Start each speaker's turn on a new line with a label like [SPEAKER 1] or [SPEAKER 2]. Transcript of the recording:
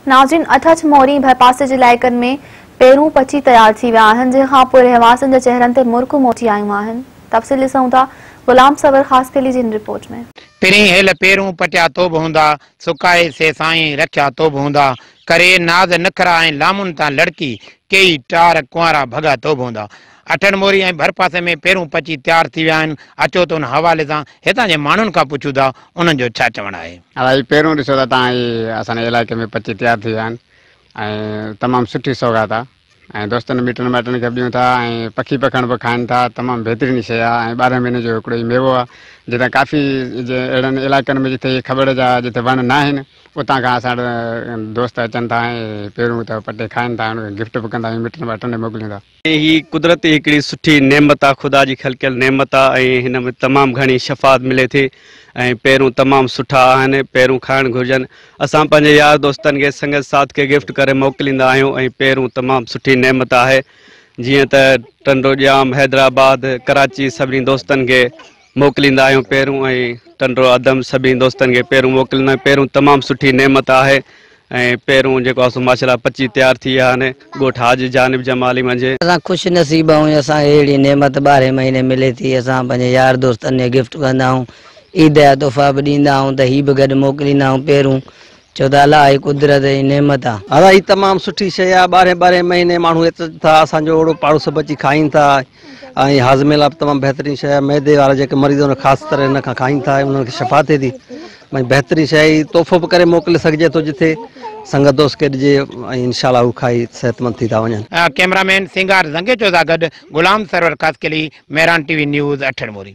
[SPEAKER 1] नाज़रीन, अठच मोरी भरपासे जे इलाइक़नि में पहिरूं पची तयार थी विया आहिनि, जंहिंखां पोइ रहवासियुनि जे चेहरनि ते मुर्क मोटी आयूं आहिनि। तफ़सील ॾिसूं था गुलाम सवर ख़ासकेली जी रिपोर्ट में।
[SPEAKER 2] पिरीं हेल पेरूं पटिया तोब हूंदा, सुकाए से साईं रखिया तोब हूंदा, करे नाज़ नखरा ऐं लामुनि तां लड़की कई टार कुंवारा भॻा तोब हूंदा। अठनि मोरी ऐं भरपासे में पहिरूं पची तयार थी विया आहिनि। अचो त उन हवाले सां हितां जे माण्हुनि खां पुछूं था उन्हनि जो छा चवणु आहे।
[SPEAKER 3] अलाई पहिरूं ॾिसो त तव्हां असांजे इलाइक़े में पची तयार थी विया आहिनि ऐं तमामु सुठी सौगात आहे ऐं दोस्तनि मिटनि माइटनि खे ॾियूं था ऐं पखी पखण बि खाइनि था। तमामु बहितरीनु शइ आहे ऐं 12 महीने जो हिकिड़ो ई मेवो आहे। जिते काफ़ी अहिड़नि इलाइक़नि में जिते ख़बर जा जिते वण न आहिनि उतां खां असां वटि दोस्त अचनि था ऐं पहिरूं त पटे खाइनि था, उनखे गिफ्ट बि कंदा आहियूं, मिटनि माइटनि मोकिलींदा।
[SPEAKER 4] ही कुदरती हिकिड़ी सुठी नेमत आहे, ख़ुदा जी खलकियल नेमत आहे ऐं हिन में तमामु घणी शफ़ात मिले थी ऐं पहिरूं तमामु सुठा आहिनि, पहिरूं खाइणु घुरिजनि। असां पंहिंजे यार दोस्तनि खे संगत साथ खे गिफ्ट करे मोकिलींदा आहियूं ऐं पहिरूं तमामु सुठी नेमत आहे। जीअं त टंडो जाम, हैदराबाद, कराची सभिनी दोस्तनि खे मोकिलींदा आहियूं पहिरूं ऐं टंडो अदम सभिनी दोस्तनि खे पहिरूं मोकिलींदा आहियूं। पहिरूं तमामु सुठी नेमत आहे ऐं पहिरूं जेको आहे सो माशाल्लाह पची तयार थी विया आहिनि ॻोठ हाजी जानिब जमाली मंझि।
[SPEAKER 5] असां ख़ुशि नसीब आहियूं, असांखे अहिड़ी नेमत 12 महीने मिले थी। असां पंहिंजे यार दोस्तनि खे गिफ्ट कंदा आहियूं, ईद जा तोहफ़ा बि ॾींदा आहियूं, त ही बि गॾु मोकिलींदा आहियूं पहिरूं। छो त अलाह जी कुदरत जी नेमत आहे।
[SPEAKER 6] हा, ही तमामु सुठी शइ आहे। 12 महीने माण्हू अचनि था, असांजो ओड़ो पाड़ोस बि अची खाइनि था ऐं हाज़मे लाइ बि तमामु बहितरीनु शइ आहे। मैदे वारा जेके मरीज़ आहिनि ख़ासि तरह हिन खां खाइनि था, उन्हनि खे शफ़ा थिए थी। भई बहितरीनु शइ, तोहफ़ो बि करे मोकिले सघिजे थो जिथे संगत दोस्त खे ॾिजे ऐं इंशाअल्लाह हू खाई सेहतमंद थी था वञनि।
[SPEAKER 2] कैमरामैन सिंगार ज़ंगेचो सां गॾु गुलाम सरवर ख़ासकेली, मेहरान टीवी न्यूज़, अठनि मोरी।